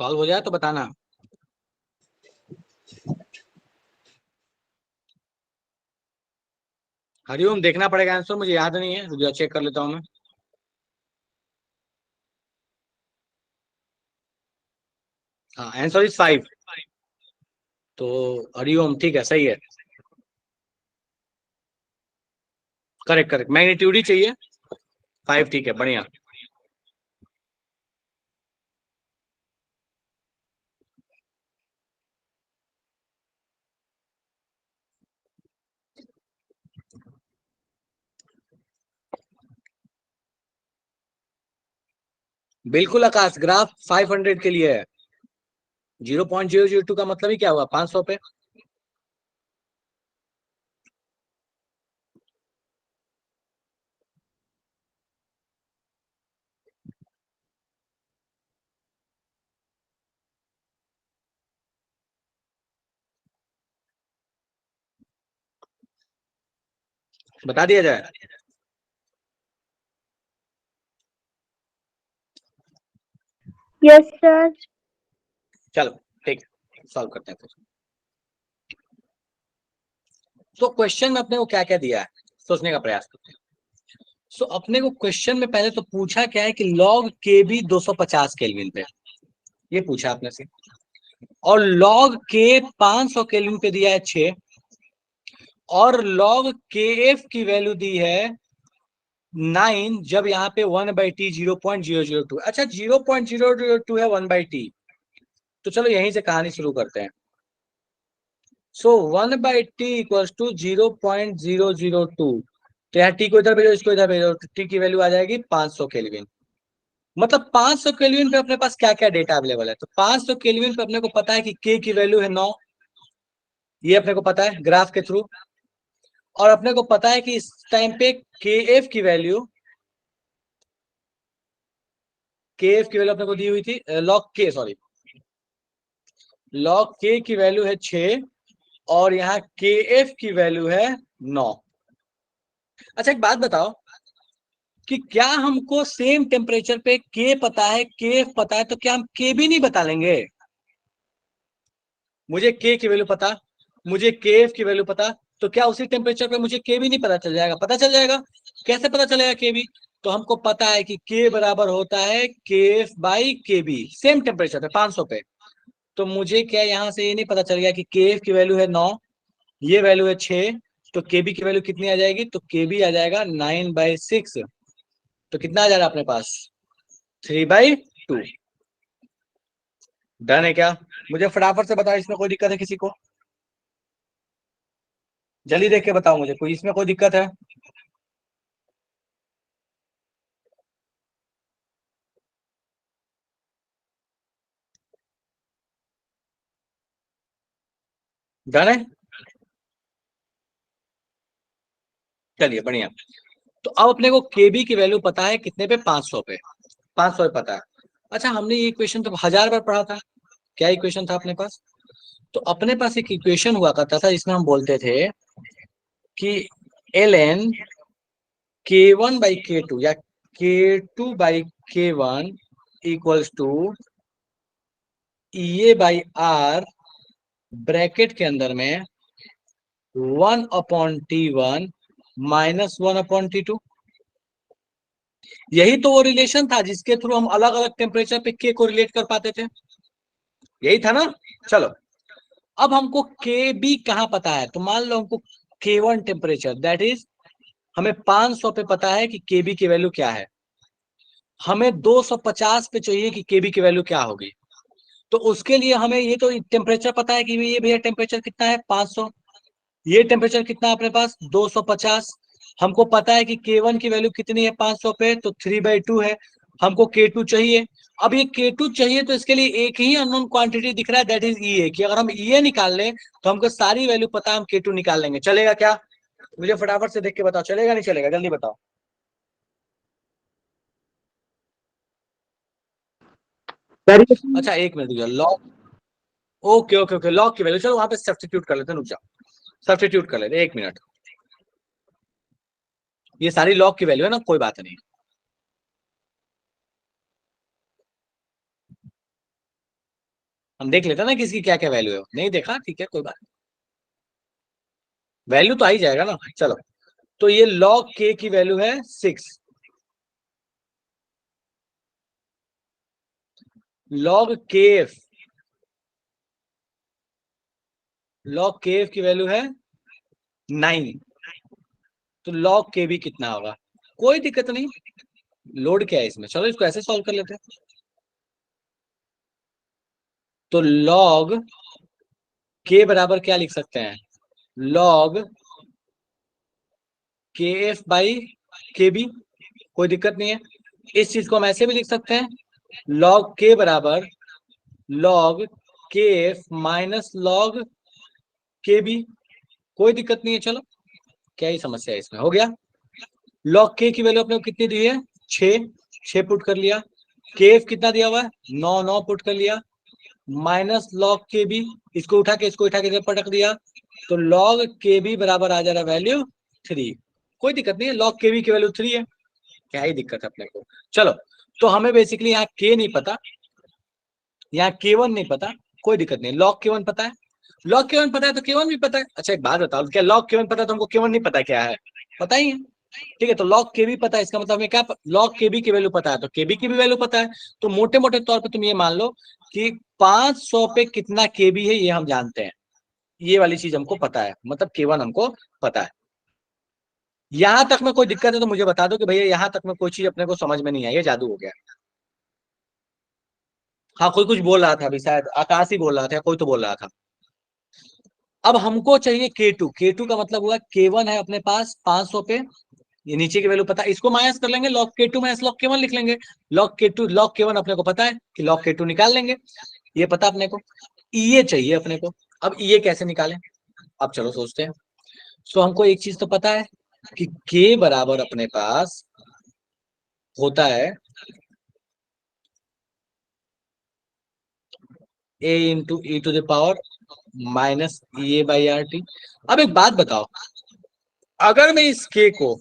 सॉल्व हो जाए तो बताना। हरिओम देखना पड़ेगा आंसर, मुझे याद नहीं है, रुक चेक कर लेता हूँ मैं। हाँ आंसर इज 5। तो हरिओम ठीक है, सही है, करेक्ट करेक्ट, मैग्नीट्यूड ही चाहिए 5, ठीक है बढ़िया। बिल्कुल आकाश, ग्राफ 500 के लिए है। 0.002 का मतलब ही क्या हुआ, 500 पे। बता दिया जाए। Yes sir. चलो ठीक, सॉल्व करते हैं फिर। तो क्वेश्चन में अपने को क्या क्या दिया है, सोचने का प्रयास करते हैं। सो अपने को क्वेश्चन में पहले तो पूछा क्या है कि लॉग के बी 250 केल्विन पे, ये पूछा आपने से। और लॉग के 500 केल्विन पे दिया है 6, और लॉग के एफ की वैल्यू दी है 9, जब यहाँ पे 1/t 0.002। अच्छा 0.002 है 1/t, तो चलो यहीं से कहानी शुरू करते हैं। सो 1/t इक्वल्स टू 0.002। तो यहाँ टी को इधर भेजो, इसको इधर भेजो, टी की वैल्यू आ जाएगी 500 केल्विन। मतलब 500 केल्विन पे अपने पास क्या क्या डेटा अवेलेबल है। तो 500 केल्विन पे अपने को पता है कि के की वैल्यू है 9, ये अपने को पता है ग्राफ के थ्रू। और अपने को पता है कि इस टाइम पे के एफ की वैल्यू, के एफ की वैल्यू अपने को दी हुई थी, लॉग के, सॉरी, लॉग के की वैल्यू है 6, और यहाँ के एफ की वैल्यू है 9। अच्छा एक बात बताओ कि क्या हमको सेम टेम्परेचर पे के पता है, के एफ पता है, तो क्या हम के भी नहीं बता लेंगे। मुझे के की वैल्यू पता, मुझे के एफ की वैल्यू पता, तो क्या उसी टेम्परेचर पे मुझे के भी नहीं पता चल जाएगा। पता चल जाएगा। कैसे पता चलेगा के भी, तो हमको पता है कि के बराबर होता है के एफ बाई के बी, सेम टेम्परेचर पे 500 पे। तो मुझे क्या यहां से ये नहीं पता चल गया कि के एफ की वैल्यू है 9, ये वैल्यू है 6, तो के बी की वैल्यू कितनी आ जाएगी, तो के बी आ जाएगा 9/6। तो कितना आ जा रहा है अपने पास, 3/2। डन है क्या। मुझे फटाफट से बताओ, इसमें कोई दिक्कत है किसी को, जल्दी देख के बताओ मुझे, कोई इसमें कोई दिक्कत है। डन है, चलिए बढ़िया। तो अब अपने को केबी की वैल्यू पता है कितने पे, 500 पे, 500 पे पता है। अच्छा हमने ये इक्वेशन तो 1000 बार पढ़ा था, क्या इक्वेशन था अपने पास। तो अपने पास एक इक्वेशन हुआ करता था जिसमें हम बोलते थे कि ln k1/k2 या k2/k1 equals to EA/R, bracket के अंदर में 1/T1 माइनस 1/T2। यही तो वो रिलेशन था जिसके थ्रू हम अलग अलग टेम्परेचर पे के को रिलेट कर पाते थे, यही था ना। चलो अब हमको के बी कहाँ पता है, तो मान लो हमको K1 टेम्परेचर, दैट इज हमें 500 पे पता है कि केबी की वैल्यू क्या है, हमें 250 पे चाहिए कि केबी की वैल्यू क्या होगी। तो उसके लिए हमें ये तो टेम्परेचर पता है कि ये भैया टेम्परेचर कितना है 500, ये टेम्परेचर कितना है अपने पास 250। हमको पता है कि K1 की वैल्यू कितनी है 500 पे, तो 3/2 है। हमको K2 चाहिए। अब ये K2 चाहिए तो इसके लिए एक ही अननोन क्वांटिटी दिख रहा है, दैट इज EA, कि अगर हम EA निकाल लें तो हमको सारी वैल्यू पता है, हम K2 निकाल लेंगे। चलेगा क्या, मुझे फटाफट से देख के बताओ, चलेगा नहीं चलेगा, जल्दी बताओ। अच्छा एक मिनट भैया, log, okay okay okay, log की वैल्यू, चलो वहां पे सब्स्टिट्यूट कर लेते हैं, रुक जाओ, सब्स्टिट्यूट कर लेते हैं, एक मिनट। ये सारी लॉग की वैल्यू है ना, कोई बात नहीं। हम देख लेते हैं ना किसकी क्या क्या वैल्यू है, नहीं देखा ठीक है कोई बात, वैल्यू तो आ ही जाएगा ना। चलो तो ये log k की वैल्यू है 6, log kf, log kf की वैल्यू है 9, तो log kb कितना होगा, कोई दिक्कत नहीं, लोड क्या है इसमें, चलो इसको ऐसे सॉल्व कर लेते हैं। तो log k बराबर क्या लिख सकते हैं, log kf बाई kb, कोई दिक्कत नहीं है। इस चीज को हम ऐसे भी लिख सकते हैं, log k बराबर log kf minus log kb, कोई दिक्कत नहीं है। चलो क्या ही समस्या है इसमें, हो गया। log k की वैल्यू अपने को कितनी दी है, 6, 6 पुट कर लिया, kf कितना दिया हुआ है 9, 9 पुट कर लिया, माइनस log kb, इसको उठा के इधर पटक दिया, तो log kb बराबर आ जा रहा वैल्यू 3, कोई दिक्कत नहीं है, log kb की वैल्यू 3 है, क्या ही दिक्कत है अपने को। चलो तो हमें बेसिकली यहाँ k नहीं पता, यहाँ k1 नहीं पता, कोई दिक्कत नहीं, log k1 पता है, log k1 पता है तो k1 भी पता है। अच्छा एक बात बताओ, क्या log k1 पता है तो हमको k1 नहीं पता क्या है, पता ही है, ठीक है। तो log kb पता है, इसका मतलब हमें क्या, log kb की वैल्यू पता है तो kb की भी वैल्यू पता है। तो मोटे मोटे तौर पे तुम ये मान लो कि 500 पे कितना kb है ये हम जानते हैं, ये वाली चीज हमको पता है, मतलब k1 हमको पता है। यहां तक में कोई दिक्कत है तो मुझे बता दो कि भैया यहां तक में कोई चीज अपने को समझ में नहीं आई, ये जादू हो गया। हाँ कोई कुछ बोल रहा था अभी, शायद आकाश ही बोल रहा था, कोई तो बोल रहा था। अब हमको चाहिए K2, K2 का मतलब हुआ K1 है अपने पास 500 पे, ये नीचे की वैल्यू पता है, इसको माइनस कर लेंगे, log K2 minus log K1 लिख लेंगे, log K1 अपने को पता है कि log K2 निकाल लेंगे, ये पता अपने को। ये चाहिए अपने को, अब ये कैसे निकालें, अब चलो सोचते हैं। सो हमको एक चीज तो पता है कि K बराबर अपने पास होता है a into e to the power minus A by R T. अब एक बात बताओ, अगर मैं इस K को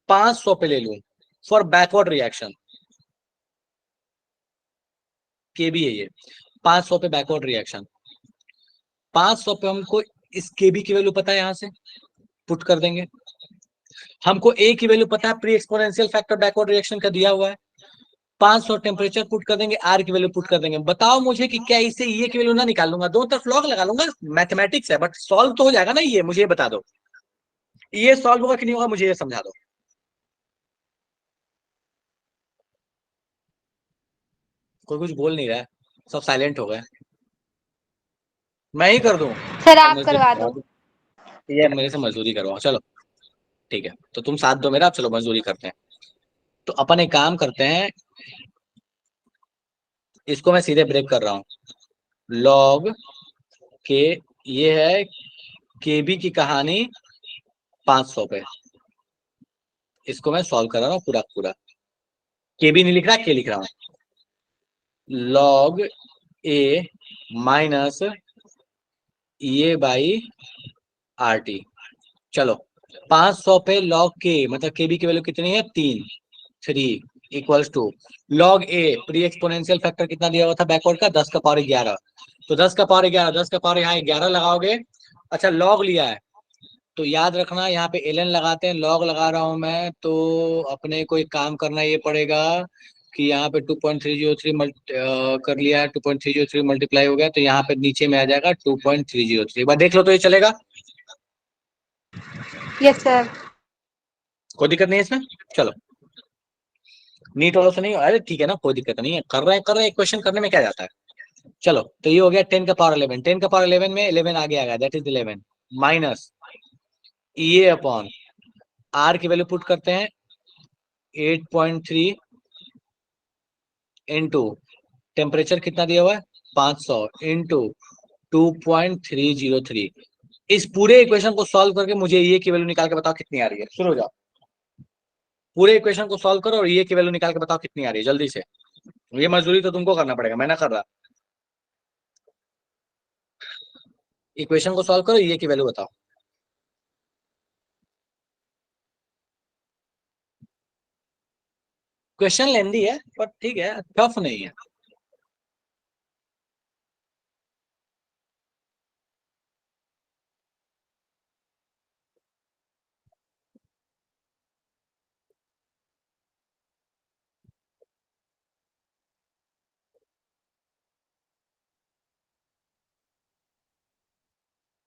500 पे ले लूं फॉर बैकवर्ड रिएक्शन, के भी है ये 500 पे बैकवर्ड रिएक्शन, 500 पे हमको इस के बी की वैल्यू पता है, यहां से पुट कर देंगे। हमको ए की वैल्यू पता है, pre exponential factor backward reaction का दिया हुआ है, 500 टेम्परेचर पुट कर देंगे, आर की वैल्यू पुट कर देंगे। बताओ मुझे कि क्या इससे ये की वैल्यू ना निकाल लूंगा, दोनों तरफ लॉग लगा लूंगा, मैथमेटिक्स है, बट सॉल्व तो हो जाएगा ना, ये मुझे ये बता दो, ये सॉल्व होगा कि नहीं होगा, मुझे ये समझा दो। कोई कुछ बोल नहीं रहा है, सब साइलेंट हो गए, मैं ही कर दूं, सर सब आप मजदूरी करवा करवा दो। दो, तुम मेरे से मजदूरी करवाओ, चलो ठीक है, तो तुम साथ दो मेरा, चलो मजदूरी करते हैं। तो अपन एक काम करते हैं, इसको मैं सीधे ब्रेक कर रहा हूँ, लॉग के, ये है केबी की कहानी 500 पे, इसको मैं सॉल्व कर रहा हूँ पूरा पूरा, केबी नहीं लिख रहा, के लिख रहा हूँ, लॉग ए माइनस ये बाई आर टी। चलो 500 पे लॉग के मतलब केबी की वैल्यू कितनी है 3 equals to log A pre exponential factor कितना दिया हुआ था बैकवर्ड का 10 का पावर 11, तो 10 का पावर 11, 10 का पावर यहाँ 11 लगाओगे। अच्छा लॉग लिया है तो याद रखना यहाँ पे ln लगाते हैं, लॉग लगा रहा हूं मैं, तो अपने को एक काम करना ये पड़ेगा कि यहाँ पे 2.303 कर लिया है, 2.303 मल्टीप्लाई हो गया, तो यहाँ पे नीचे में आ जाएगा 2.303। एक बार देख लो तो ये चलेगा, यस सर। कोई दिक्कत नहीं है इसमें। चलो नीट वालों से नहीं, अरे ठीक है ना, कोई दिक्कत नहीं है, कर रहे हैं, क्वेश्चन करने में क्या जाता है। चलो तो ये हो गया 10 का पावर 11, 10 का पावर 11 में 11 आगे आ गया, दैट इज 11 माइनस ये अपॉन आर की वैल्यू पुट करते हैं 8.3 इंटू टेम्परेचर कितना दिया हुआ है 500 इंटू 2.303। इस पूरे इक्वेशन को सॉल्व करके मुझे ये की वैल्यू निकाल के बताओ कितनी आ रही है, शुरू हो जाओ, पूरे इक्वेशन को सॉल्व करो और ये की वैल्यू निकाल के बताओ कितनी आ रही है जल्दी से, ये मजदूरी तो तुमको करना पड़ेगा, मैं ना कर रहा। इक्वेशन को सॉल्व करो, ये की वैल्यू बताओ। क्वेश्चन लेंदी है पर ठीक है, टफ नहीं है।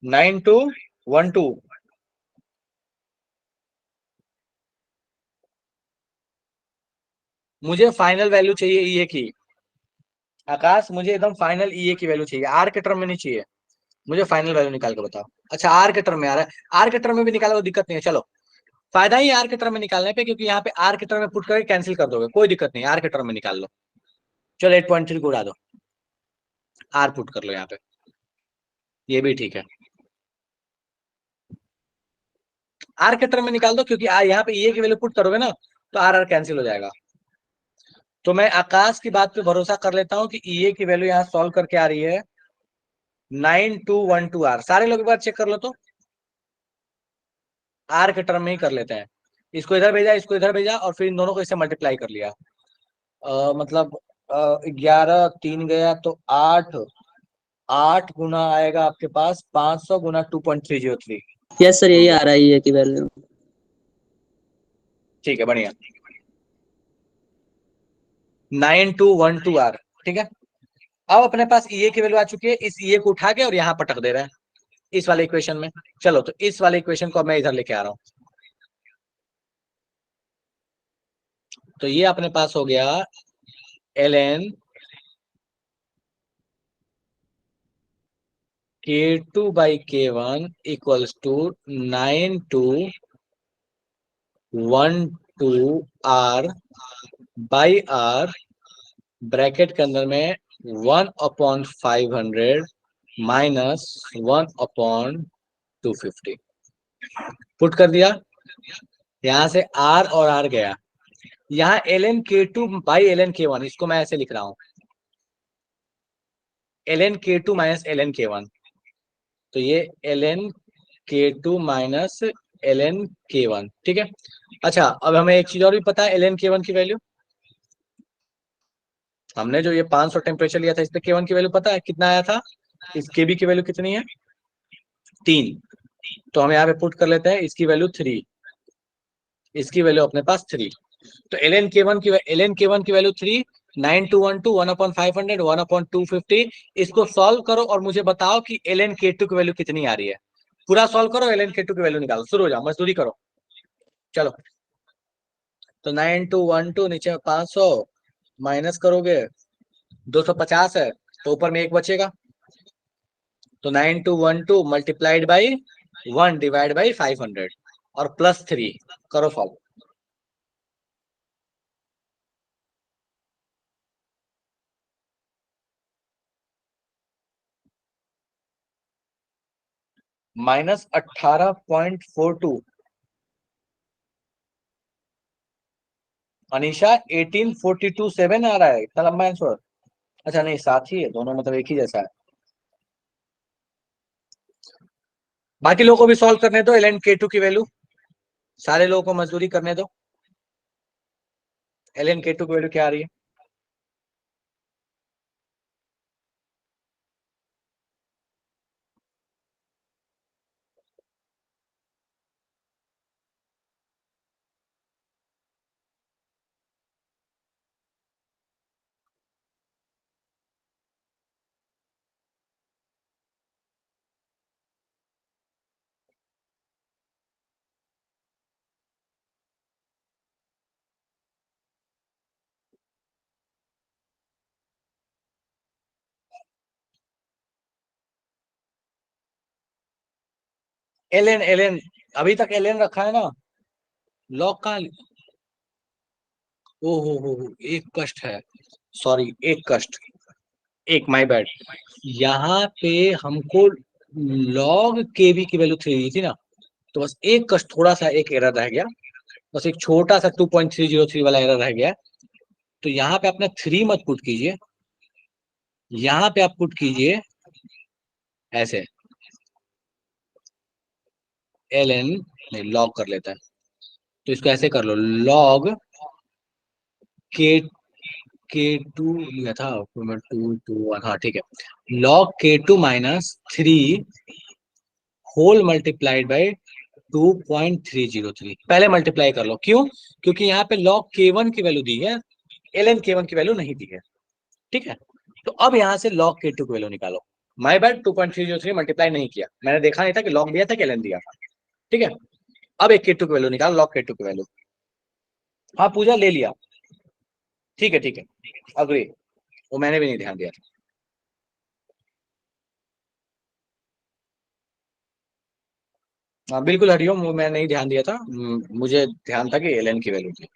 9212। मुझे फाइनल वैल्यू चाहिए ईए की। आकाश मुझे एकदम फाइनल ईए की वैल्यू चाहिए, आर के टर्म में नहीं चाहिए, मुझे फाइनल वैल्यू निकाल के बताओ। अच्छा आर के टर्म में आ रहा है, आर के टर्म में भी निकालो, दिक्कत नहीं है। चलो फायदा ही आर के टर्म में निकालने पे, क्योंकि यहाँ पे आर के टर्म में पुट करके कैंसिल कर दोगे, कोई दिक्कत नहीं, आर के टर्म में निकाल लो। चलो 8.3 को उड़ा दो, आर पुट कर लो यहाँ पे, ये भी ठीक है। आर के टर्म में निकाल दो, क्योंकि यहाँ पे ये की वैल्यू पुट करोगे ना तो आर आर कैंसिल हो जाएगा। तो मैं आकाश की बात पे भरोसा कर लेता हूँ कि ई की वैल्यू यहाँ सॉल्व करके आ रही है 9212 आर। सारे लोग एक बार चेक कर लो तो, आर के टर्म में ही कर लेते हैं। इसको इधर भेजा, इसको इधर भेजा, और फिर इन दोनों को इससे मल्टीप्लाई कर लिया। मतलब 11 3 गया तो 8, 8 गुना आएगा आपके पास 500 गुना 2.303। यस सर, यही आ रहा है ये की वैल्यू। ठीक है, बढ़िया। 9212 आर, ठीक है। अब अपने पास ई की वैल्यू आ चुकी है, इस ई को उठा के और यहाँ पटक दे रहे हैं इस वाले इक्वेशन में। चलो तो इस वाले इक्वेशन को मैं इधर लेके आ रहा हूं। तो ये अपने पास हो गया ln k2 by k1 equals to 9212 r by r, bracket के अंदर में 1/500 माइनस 1/250 पुट कर दिया। यहां से r और r गया, यहाँ ln k2 by ln k1, इसको मैं ऐसे लिख रहा हूं ln k2 minus ln k1। तो ये ln k2 minus ln k1, ठीक है। अच्छा अब हमें एक चीज और भी पता है, ln k1 की वैल्यू, हमने जो ये 500 टेम्परेचर लिया था इस पे k1 की वैल्यू पता है कितना आया था, इस kb की वैल्यू कितनी है 3। तो हम यहाँ पे पुट कर लेते हैं इसकी वैल्यू 3, इसकी वैल्यू अपने पास 3। तो ln k1 की वैल्यू 3, 9212 1/500 1/250। इसको सॉल्व करो और मुझे बताओ कि ln k2 की वैल्यू कितनी आ रही है। पूरा सॉल्व करो, ln k2 की वैल्यू निकालो, शुरू हो जाओ, मजदूरी करो। चलो तो 9212 नीचे में 500 माइनस करोगे 250 है, तो ऊपर में एक बचेगा। तो 9212 मल्टीप्लाइड बाई 1 डिवाइड बाई 500 और प्लस 3 करो सॉल्व। माइनस 18.42। अनीशा 1842.7 आ रहा है, इतना लंबा आंसर। अच्छा नहीं, साथ ही है दोनों, मतलब एक ही जैसा है। बाकी लोगों को भी सॉल्व करने दो ln k2 की वैल्यू, सारे लोगों को मजदूरी करने दो। ln k2 की वैल्यू क्या आ रही है? ln अभी तक ln रखा है ना, लॉग का। ओ हो, एक कष्ट है, सॉरी एक कष्ट, एक माय बैड। यहाँ पे हमको लॉग केवी की वैल्यू 3 दी थी ना, तो बस एक कष्ट, थोड़ा सा एक एरर रह गया, बस एक छोटा सा 2.303 वाला एरर रह गया। तो यहाँ पे अपना 3 मत पुट कीजिए, यहाँ पे आप पुट कीजिए ऐसे, ln नहीं लॉग कर लेता है, तो इसको ऐसे कर लो, लॉग k2 लिया था 2 हाँ ठीक है, log k2 minus 3 whole multiplied by 2.303। पहले मल्टीप्लाई कर लो, क्यों? क्योंकि यहाँ पे log k1 की वैल्यू दी है, ln k1 की वैल्यू नहीं दी है, ठीक है। तो अब यहाँ से log k2 की वैल्यू निकालो, माई बैड 2.303 मल्टीप्लाई नहीं किया, मैंने देखा नहीं था कि लॉग दिया था कि एलएन दिया था। ठीक है, अब एक K2 की वैल्यू निकाल, लॉग K2 की वैल्यू। हाँ पूजा ले लिया, ठीक है ठीक है, अग्री, वो मैंने भी नहीं ध्यान दिया था। हाँ बिल्कुल हरिओम, वो मैं नहीं ध्यान दिया था, मुझे ध्यान था कि एलएन की वैल्यू थी।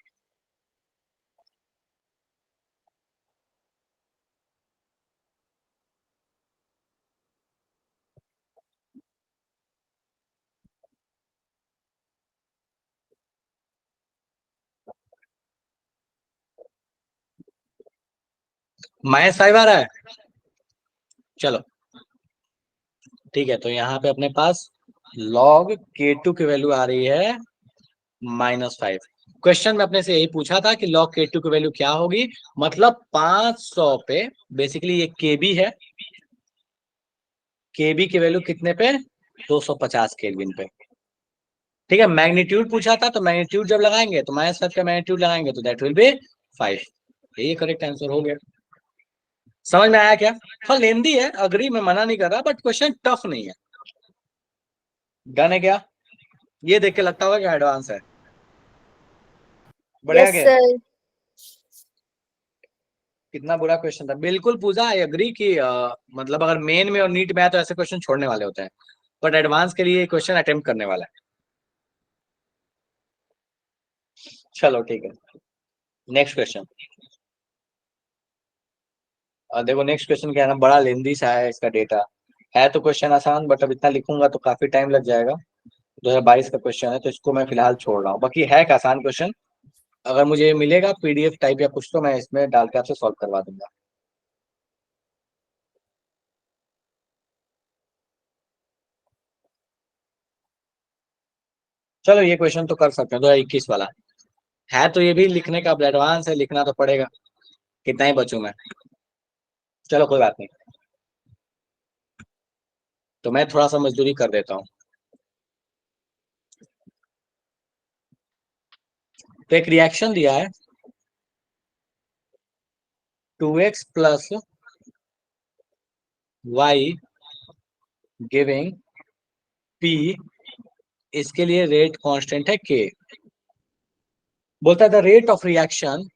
माइनस 5 आ रहा है, चलो ठीक है, तो यहाँ पे अपने पास log K2 की वैल्यू आ रही है -5। क्वेश्चन में अपने से यही पूछा था कि log K2 की वैल्यू क्या होगी, मतलब 500 पे, बेसिकली ये KB है, KB की वैल्यू कितने पे, 250 केल्विन पे। ठीक है, मैग्नीट्यूड पूछा था, तो मैग्नीट्यूड जब लगाएंगे तो -5 का मैग्नीट्यूड लगाएंगे तो दैट विल बी 5। यही करेक्ट आंसर हो गया। समझ में आया क्या? हाँ लेंदी है, अग्री, मैं मना नहीं कर रहा, बट क्वेश्चन टफ नहीं है। डन है क्या? ये देख के लगता होगा कि एडवांस है। बढ़िया यस के सर। कितना बुरा क्वेश्चन था, बिल्कुल पूजा, आई एग्री कि मतलब अगर मेन में और नीट में आया तो ऐसे क्वेश्चन छोड़ने वाले होते हैं, बट एडवांस के लिए क्वेश्चन अटेम्प्ट करने वाला है। चलो ठीक है, नेक्स्ट क्वेश्चन। देखो नेक्स्ट क्वेश्चन क्या है ना, बड़ा लेंदी सा है इसका डेटा, है तो क्वेश्चन आसान, बट अब इतना लिखूंगा तो काफी टाइम लग जाएगा। 2022 का क्वेश्चन है, तो इसको मैं फिलहाल छोड़ रहा हूँ, बाकी है एक आसान क्वेश्चन, अगर मुझे मिलेगा PDF टाइप या कुछ तो मैं इसमें डाल के आपसे सॉल्व करवा दूंगा। चलो ये क्वेश्चन तो कर सकते हैं, 2021 वाला है, तो ये भी लिखने का एडवांस है, लिखना तो पड़ेगा, कितना ही बचूं मैं। चलो कोई बात नहीं, तो मैं थोड़ा सा मजदूरी कर देता हूँ। तो एक रिएक्शन दिया है 2x plus y giving p, इसके लिए रेट कांस्टेंट है k। बोलता है द रेट ऑफ रिएक्शन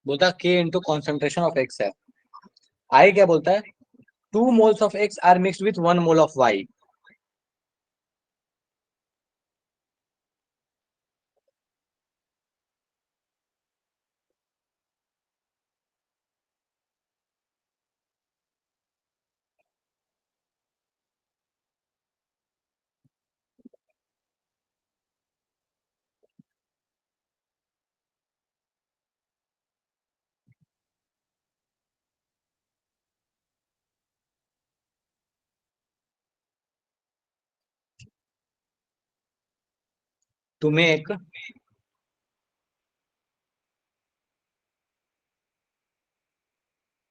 बोलता है k into concentration of x है। आई क्या बोलता है, 2 moles of x are mixed with 1 mole of y। To make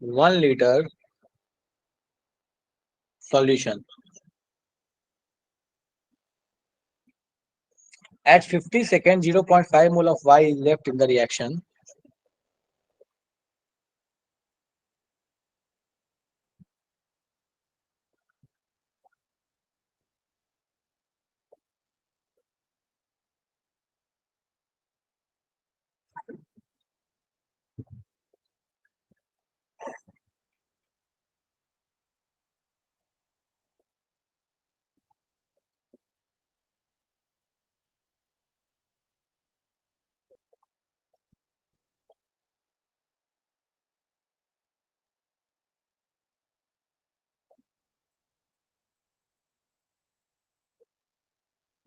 1 liter solution at 50 seconds 0.5 mole of y is left in the reaction,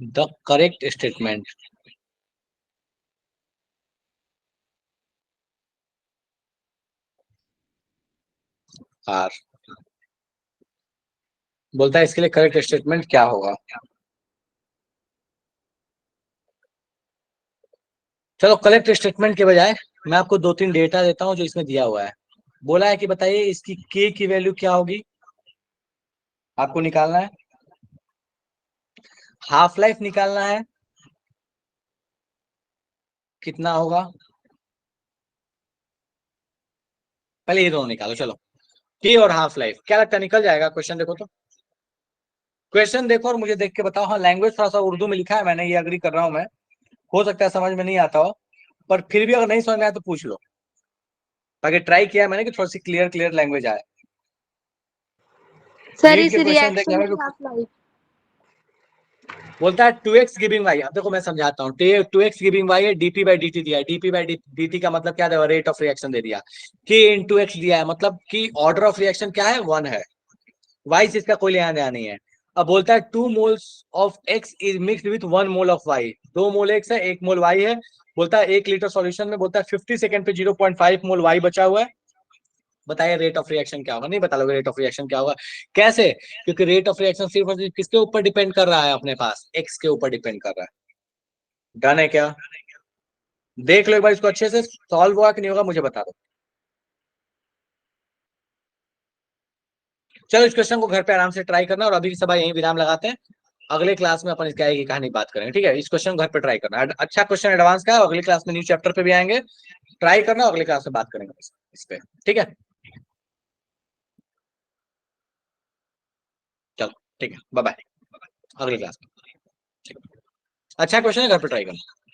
the correct statement are, बोलता है इसके लिए करेक्ट स्टेटमेंट क्या होगा। चलो करेक्ट स्टेटमेंट के बजाय मैं आपको 2-3 डेटा देता हूं जो इसमें दिया हुआ है। बोला है कि बताइए इसकी के की वैल्यू क्या होगी, आपको निकालना है। हाफ लाइफ निकालना है, कितना होगा, पहले ये दोनों निकालो। चलो के और हाफ लाइफ, क्या लगता है निकल जाएगा? क्वेश्चन देखो तो, क्वेश्चन देखो और मुझे देख के बताओ। हाँ लैंग्वेज थोड़ा सा उर्दू में लिखा है मैंने, ये अग्री कर रहा हूं मैं, हो सकता है समझ में नहीं आता हो, पर फिर भी अगर नहीं समझ में आया तो पूछ लो, ताकि ट्राई किया है मैंने कि थोड़ी सी क्लियर क्लियर लैंग्वेज आए। सर नीट इस के क्वेश्चन देख रिएक्शन लेना। की हाफ लाइफ। बोलता है 2x गिविंग वाई। अब देखो मैं समझाता हूँ, 2x गिविंग वाई है, डीपी बाई डी टी दिया है। डीपी बाई डी टी का मतलब क्या, रेट ऑफ रिएक्शन दे दिया। के इंटू एक्स दिया है, मतलब कि ऑर्डर ऑफ रिएक्शन क्या है, 1 है। वाई से इसका कोई लेना देना नहीं है। अब बोलता है 2 moles of X is mixed with 1 mole of Y. 2 mole X है, 1 मोल वाई है। बोलता है 1 लीटर सॉल्यूशन में, बोलता है 50 सेकंड पे 0.5 मोल वाई बचा हुआ है। बताइए रेट ऑफ रिएक्शन क्या होगा? नहीं बता लोगे रेट ऑफ रिएक्शन क्या होगा? कैसे? क्योंकि रेट ऑफ रिएक्शन सिर्फ और सिर्फ किसके ऊपर डिपेंड कर रहा है, अपने पास एक्स के ऊपर डिपेंड कर रहा है। डन है क्या? देख लो एक बार इसको अच्छे से, सॉल्व हुआ कि नहीं होगा मुझे बता दो। चलो इस क्वेश्चन को घर पे आराम से ट्राई करना, और अभी की सभा यही विराम लगाते हैं। अगले क्लास में अपन इसकी कहानी बात करेंगे, ठीक है? इस क्वेश्चन घर पे ट्राई करना, अच्छा क्वेश्चन एडवांस का है, अगली क्लास में न्यू चैप्टर पे भी आएंगे, ट्राई करना, अगली क्लास में बात करेंगे इस पे, ठीक है? चलो ठीक है, बाय बाय, अगली क्लास में। अच्छा क्वेश्चन है, घर पे ट्राई करना।